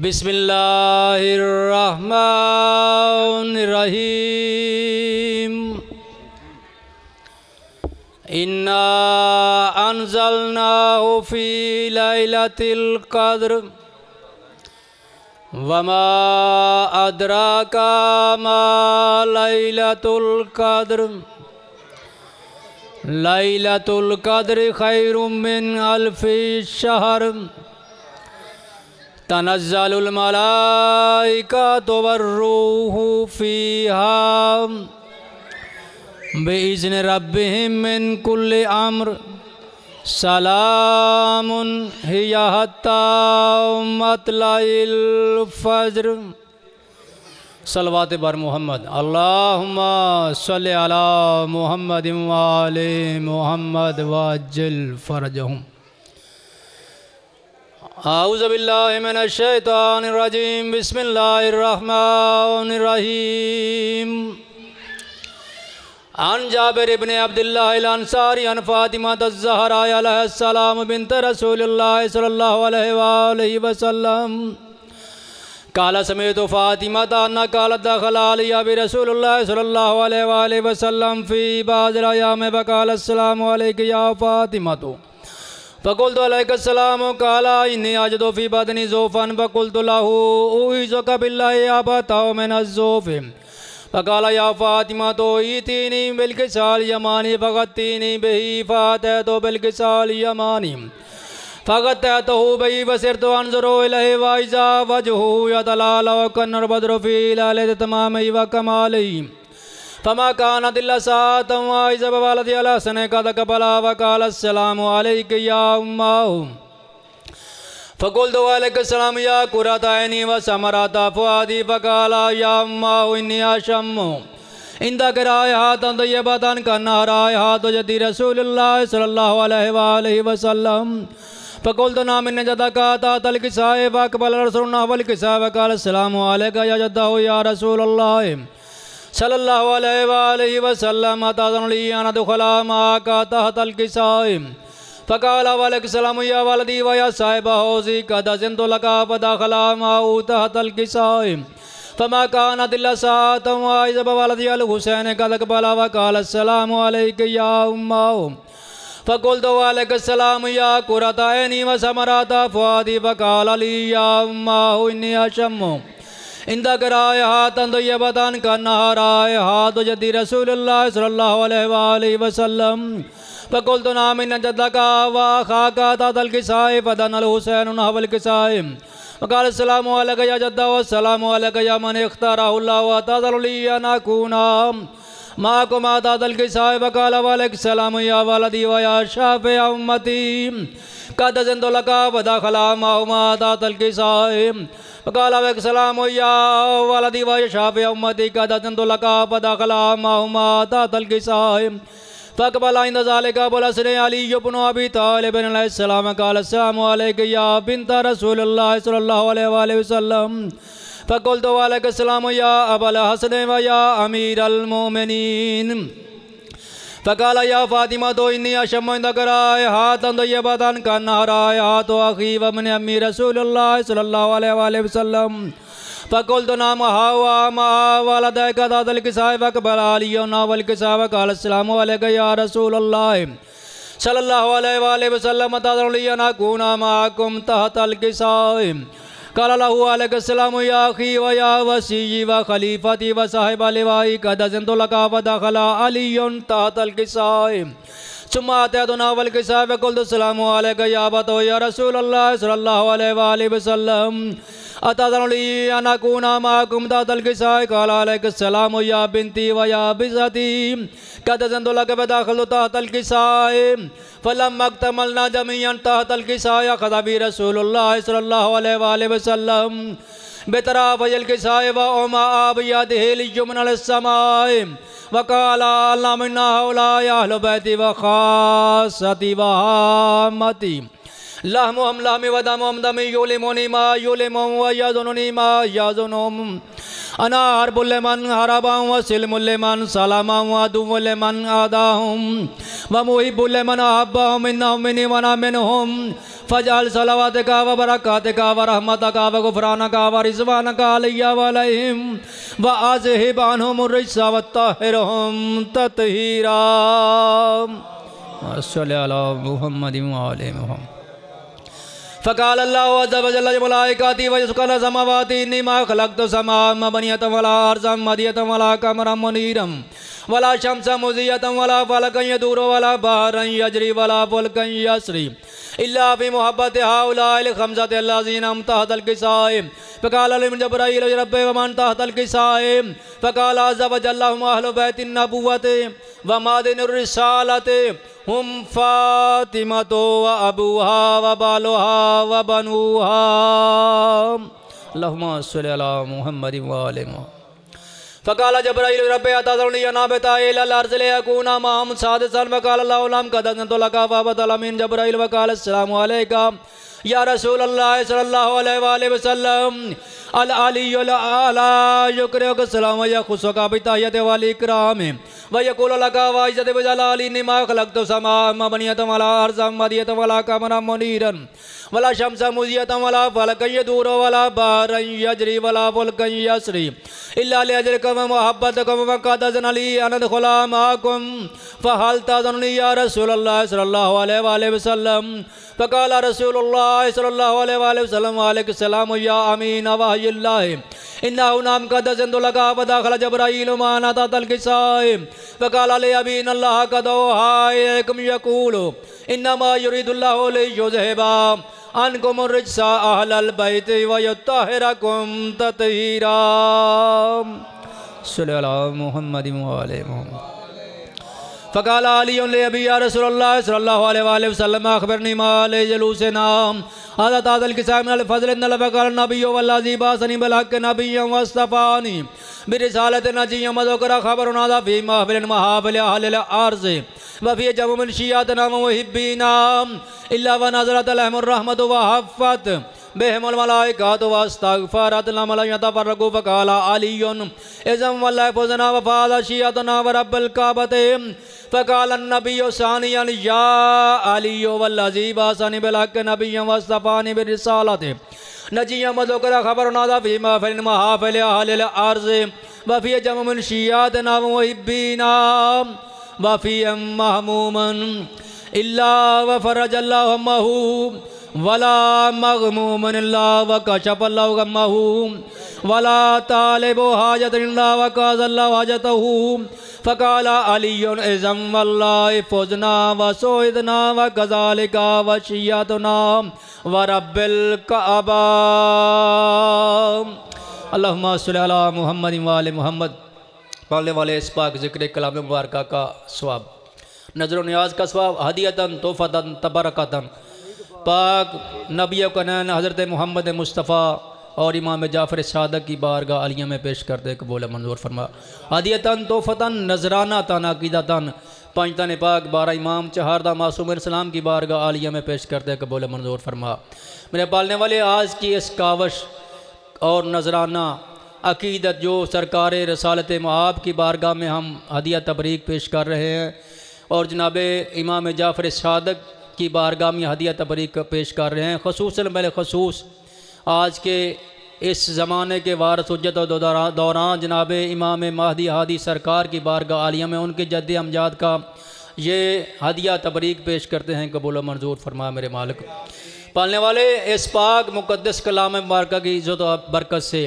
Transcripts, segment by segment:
बिस्मिल्लाहिर्रहमानिर्रहीम। इन्ना अंज़लनाहु फ़ी लैलतिल क़द्र वमा अदराका मा लैलतुल क़द्र लैलतुल क़द्र खैरुम मिन अल्फ़ि शहर तनज़्ज़लुल मलाइकतु वर्रूहु फ़ीहा बिइज़्नि रब्बिहिम मिन कुल्लि अम्र सलामुन हिया हत्ता मतलइल फ़ज्र। सलवात बर मोहम्मद अल्लाहुम्मा सल्लि अला मुहम्मद व आले मुहम्मद वअज्जिल फ़रजहुम। आऊज़ु बिल्लाहि मिनश शैतानिर रजीम। बिस्मिल्लाहिर रहमानिर रहीम। अन जाबिर इब्न अब्दुल्लाह अल अंसारी अन फातिमा अज़-ज़हरा अलैहिस्सलाम बिन्त रसूलिल्लाह सल्लल्लाहु अलैहि वसल्लम काला समेत फातिमा अन्ना कालत दखल अलैया बि रसूलिल्लाह सल्लल्लाहु अलैहि वसल्लम फ़ी बाज़िल अय्याम फ़क़ाल अस्सलामु अलैका या फातिमा फ़क़ुल्तु अलैकुस्सलाम क़ाला इन्नी अजिदु फ़ी बदनी ज़ुफ़न फ़क़ुल्तु लहू उईज़ुका बिल्लाहि अबतउ मिनज़्ज़ुफ़ फ़क़ाल या फ़ातिमा ईतीनी बिलकिसाल यमानी फ़ग़त्तीनी बिही फ़अतैतु बिलकिसाल यमानी फ़ग़त्तैतुहु बिही वसिरतु अंज़ुरु इलैहि वइज़ा वजहुहु यतलाअलउ कन्नर बद्रु फ़ी लैलति तमामिही व कमालिही फमा कानत इल्ला साअतन वाइज़ा बवलदी अल हसन क़द क़बला वक़ाल अस्सलामु अलैका या उम्मह फ़क़ुल्तु वअलैकुस्सलाम या क़ुर्रत ऐनी व समरत फ़ुआदी फ़क़ाल या उम्मह इन्नी अशम्मु इंदक रायहातन तय्यबतन कन्ना रायहातु जद्दी रसूलिल्लाह सल्लल्लाहु अलैहि वसल्लम फ़क़ुल्तु नाम इन्न जद्दका तहतल किसाए फ़अक़बल रसूलुल्लाह वल किसा वक़ाल अस्सलामु अलैका या जद्दहु या रसूलल्लाह सल्लल्लाहु अलैहि वसल्लम अताज़न ली अन अदख़ुला माका तहतल किसाए फ़क़ाल वअलैकुस्सलाम या वलदी व या साहिब हौज़ी क़द अज़िनतु लका फ़दख़ला माअहु तहतल किसाए फ़मा कानत इल्ला साअतन वाइज़ा बवलदी अल हुसैन क़द क़बला वक़ाल अस्सलामु अलैका या उम्मह फ़क़ुल्तु वअलैकुस्सलाम या क़ुर्रत ऐनी व समरत फ़ुआदी फ़क़ाल ली या उम्मह इन्नी अशम्मु इंदक रायहातन तय्यबतन कन्ना रायहातु जद्दी रसूलिल्लाह सल्लल्लाहु अलैहि वसल्लम फ़क़ुल्तु नाम इन्न जद्दका व अख़ाका तहतल किसाए फ़दनल हुसैन नहवल किसाए फ़क़ाल अस्सलामु अलैका या जद्दा व अस्सलामु अलैका या मन इख़्तारहुल्लाह व अताज़न ली अन अकूना माकुम तहतल किसाए फ़क़ाल वअलैकुस्सलाम या वलदी व या शाफ़िअ उम्मती क़द अज़िनतु लका फ़दख़ला माहुमा तहतल किसाए फ़क़ाल वअलैकुस्सलाम या वलदी व या शाफ़िअ उम्मती क़द अज़िनतु लका फ़दख़ला माहुमा तहतल किसाए फ़अक़बल इंद ज़ालिका अबुल हसन अली इब्नु अबी तालिब अलैहिस्सलाम क़ाल अस्सलामु अलैका या बिन्त रसूलिल्लाह सल्लल्लाहु अलैहि वसल्लम फ़क़ुल्तु वअलैकुस्सलाम या अबल हसन व या अमीरल मोमिनीन फ़क़ाल या फ़ातिमा इन्नी अशम्मु इंदक रायहातन तय्यबतन कन्ना रायहातु अख़ी व इब्न अम्मी रसूलिल्लाह सल्लल्लाहु अलैहि वसल्लम फ़क़ुल्तु नाम हवा मा वलदैका तहतल किसाए फ़अक़बल अलिय्युन नहवल किसा वक़ाल अस्सलामु अलैका या रसूलल्लाह सल्लल्लाहु अलैहि वसल्लम अताज़न ली अन अकूना माकुम तहतल किसाए क़ाल लहू अलैकुस्सलाम या अख़ी व या वसीय्यी व ख़लीफ़ती व साहिब लिवाई क़द अज़िनतु लका फ़दख़ला अलिय्युन तहतल किसाए सुम्मा अतैतु नहवल किसाए फ़क़ुल्तु अस्सलामु अलैका या अबतौ या रसूलल्लाह सल्लल्लाहु अलैहि वसल्लम अताज़न ली अन अकूना माकुम तहतल किसाए क़ाल अलैकुस्सलाम या बिन्ती व या बिज़्ज़ती क़द अज़िनतु लका फ़दख़लतु तहतल किसाए फ़लम्मा इक्तमलना जमीअन तहतल किसाए अख़ज़ बि रसूलुल्लाह सल्लल्लाहु अलैहि वसल्लम बितराफ़िल किसाए व उमअ बियदिहि लियुमना लिस्समाए वक़ाल अल्लाहुम्मा इन्ना हाउलाइ अहलु बैती व ख़ास्सती व आम्मती लहमुहुम लहमी व दमुहुम दमी युलिमुनी मा युलिमुहुम व यज़ुनुनी मा यज़ुनुहुम अना हरबुल्लेमन हराबाम व सिलमुल्लेमन सलामा व दुवुल्लेमन आदाहुम व मुहिबुल्लेमन अहब्बाहुम इन्नहुम मिन्नी व अना मिनहुम फजअल सलावतका व बरकातका व रहमतका व गुफरानका व रिज़वानका अलैया व अलैहिम व अज़हिब अन्हुम अर्रिज्स व तहिरहुम तत्हीरा। सल्लल्लाहु अला मुहम्मदिन व आले मुहम्मद। फ़क़ाल अल्लाहु अज़्ज़ व जल्ल लिमलाइकाति व यसक़ल समावाति इन्नी मा ख़लक़्तु समाअ मबनियतन वला अर्ज़न मदियतन वला क़मरन मुनीरन वला शम्सन मुज़ियतन वला फ़लकन यदूरु वला बहरन यजरी वला फ़ुल्कन यसरी इल्ला फ़ी मुहब्बति हाउलाइल ख़म्सति अल्लज़ीना हुम तहतल किसाए। फ़क़ाल लिमन जब्राईल रब्बी व मन तहतल किसाए। फ़क़ाल अज़्ज़ व जल्ल हुम अहलु बैतिन नबुव्वति व मादिनुर रिसालति हुम फ़ातिमतु व अबूहा व बालुहा व बनुहा। अल्लाहुम्मा सल्लि अला मुहम्मदिन व आले मुहम्मद। फ़क़ाल जब्राईल रब्बी अतज़रुनी अनाबिता इलल अर्ज़ि लियकूना मअहुम सादिसन। फ़क़ाल अल्लाहु लम क़द अज़नतु लका फ़अबतल मिन जब्राईल फ़क़ाल अस्सलामु अलैका या रसूलल्लाह सल्लल्लाहु अलैहि वसल्लम अल अलियुल आला युकरियुक सलाम व यख़ुस्सुका बितहियति वल इकराम व यक़ूलु लका व इज़्ज़ति व जलाली इन्नी मा ख़लक़्तु समाअ मबनियतन वला अर्ज़न मदियतन वला क़मरन मुनीरन वला शम्सन मुज़ियतन वला फ़लकन यदूरु वला बहरन यजरी वला फ़ुल्कन यसरी इल्ला लिअजलिकुम मुहब्बतकुम व क़द अज़िना ली अन अदख़ुला मअकुम फ़हल तअज़ुनूनी या रसूलल्लाह सल्लल्लाहु अलैहि वसल्लम। फ़क़ाल रसूलुल्लाह सल्लल्लाहु अलैहि वसल्लम वालैकुमुस्सलाम या अमीन वहयिल्लाह इन्नहु नाम क़द अज़नतु लका फ़दख़ल जब्राईल माना तहतल किसाए। फ़क़ाल li अबीनल्लाह क़द औहा इलैकुम यक़ूलु इन्नमा युरीदुल्लाहु लियुज़हिबा अन्कुम अर्रिज्स अहलल बैति व युत्तहिरकुम तत्हीरा। सल्लल्लाहु अला मुहम्मदिन व आले मुहम्मद। फ़क़ाल अलियुन लिअबी या रसूलल्लाह सल्लल्लाहु अलैहि वसल्लम अख़बिरनी मा लिजलूसिना हाज़ा तहतल किसाए मिनल फ़ज़्ल इन्नल फ़क़ाल नबिय्यु वल्लज़ी बअसनी बिल हक़्क़ि नबिय्यन वस्तफ़ानी बिरिसालति नजिय्यन व ज़ुकरा ख़बरुन हाज़ा फ़ी महफ़िलिन महाफ़िलि अहलिल अर्ज़ि व फ़ी जमुअ मिन शिय्अतिना व मुहिब्बीना इल्ला व नज़लत अलैहिमुर रहमतु व हफ़्फ़त बिहिमुल मलाइकतु वस्तग़फ़रत लहुम लन यतफ़र्रक़ू। फ़क़ाल अलियुन इज़्न वल्लाहि फ़ुज़ना व फ़ाज़त शिय्अतुना व रब्बिल कअबति। फ़क़ाल अन्नबिय्यु सानियन या अलिय्यु वल्लज़ी बअसनी बिल हक़्क़ि नबिय्यन वस्तफ़ानी बिरिसालति नजिय्यन व ज़ुकरा ख़बरुन हाज़ा फ़ी महफ़िलिन महाफ़िलि अहलिल अर्ज़ि व फ़ी जमुअ मिन शिय्अतिना व मुहिब्बीना व फ़ी महमूमन इल्ला व फ़रजल्लाहु हम्महु वला मग़मूमन इल्ला व कशफ़ल्लाहु गम्महु वला तालिबु हाजतन इल्ला व क़ज़ल्लाहु हाजतहु। फ़क़ाल अलियुन इज़्न वल्लाहि फ़ुज़ना व सुइदना व कज़ालिका व शिय्अतुना व रब्बिल कअबा। अल्लाहुम्मा सल्लि अला मुहम्मदिन व आले मुहम्मद। पढ़ने वाले इस पाक ज़िक्र कलाम मुबारक का सवाब, नज़र नियाज का सवाब, हदियतन तोहफ़तन तबरकतन पाक नबी कनैन हज़रत मोहम्मद मुस्तफ़ा और इमाम जाफ़र सादक की बारगाह आलिया में पेश करते कबूल मंजूर फरमा। हदियतन तोहफ़तन नजराना तन अक़ीदतन पंजतन पाक 12 इमाम चहारदा मासूम सलाम की बारगाह आलिया में पेश करते कबूल मंजूर फरमा। मेरे पालने वाले, आज की इस कावश और नजराना अक़ीदत जो सरकार रसालत मआब की बारगाह में हम हदिया तबरीक पेश कर रहे हैं और जनाब इमाम जाफ़र सादक की बारगाह में हदिया तबरीक पेश कर रहे हैं, ख़ुसूसन मेरे ख़ुसूस आज के इस ज़माने के वारिस हुज्जत दौरान जनाब इमाम महदी हादी सरकार की बारगाह आलिया में उनके जद्द अमजाद का ये हदिया तबरीक पेश करते हैं, कबूल मंजूर फरमा मेरे मालिक। पालने वाले, इस पाक मुक़द्दस कलाम मुबारक की इज़्ज़त और बरकत से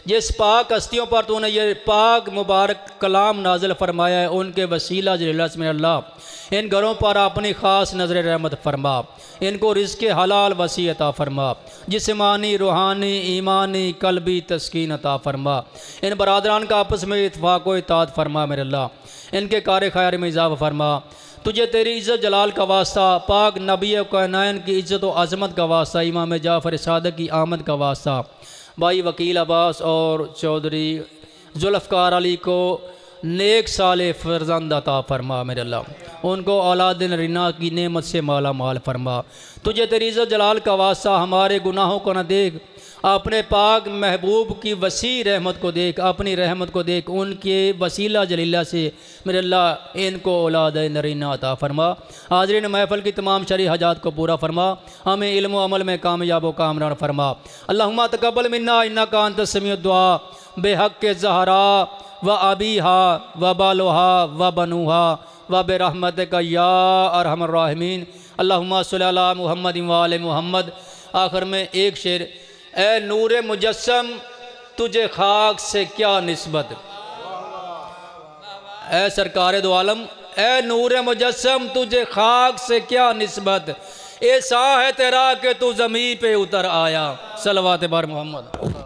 जिस पाक हस्तियों पर तूने ये पाक मुबारक कलाम नाजिल फरमाया है, उनके वसीला में अल्लाह इन घरों पर अपनी ख़ास नज़र रहमत फरमा, इनको रिज़्क़ हलाल वसी अता फरमा, जिस्मानी रूहानी ईमानी कल्बी तस्कीन अता फरमा। इन बरादरान का आपस में इत्फ़ाक़ व इत्ताअत फरमा मेरे अल्लाह, इनके कार खैर में इज़ाफ़ा फरमा। तुझे तेरी इज़्ज़त जलाल का वास्ता, पाक नबी कैनान की इज़्ज़त व अज़मत का वास्ता, इमाम जाफ़र सादक की आमद का वास्ता, भाई वकील अब्बास और चौधरी जुल्फ़कार अली को नेक साले फर्जंद अता फरमा मेरे अल्लाह, उनको औलाद नरीना की नेमत से माला माल फरमा। तुझे तेरी इज़्ज़त जलाल का वास्ता हमारे गुनाहों को न देख, अपने पाक महबूब की वसी रहमत को देख, अपनी रहमत को देख, उनके वसीला जलीला से मेरे अल्लाह इनको औलाद नरीना अता फरमा। हाज़रीन महफ़िल की तमाम शरई हजात को पूरा फरमा, हमें इल्म व अमल में कामयाब व कामरान फरमा। अल्लाहुम्मा तक़ब्बल मिन्ना इन्नका अंतस समीउद दुआ बेहक़्क़ि ज़हरा व अबीहा व बालुहा व बनूहा व बिरहमतिका या अरहमर राहिमीन। अल्लाहुम्मा सल्लि अला मुहम्मद व आले मुहम्मद। आखिर में एक शेर, ए नूर मुजस्सम तुझे खाक से क्या निस्बत, ए सरकार दो आलम, ए नूर मुजस्सम तुझे खाक से क्या निस्बत, ऐसा है तेरा कि तू ज़मीन पे उतर आया। सलवात बार मोहम्मद।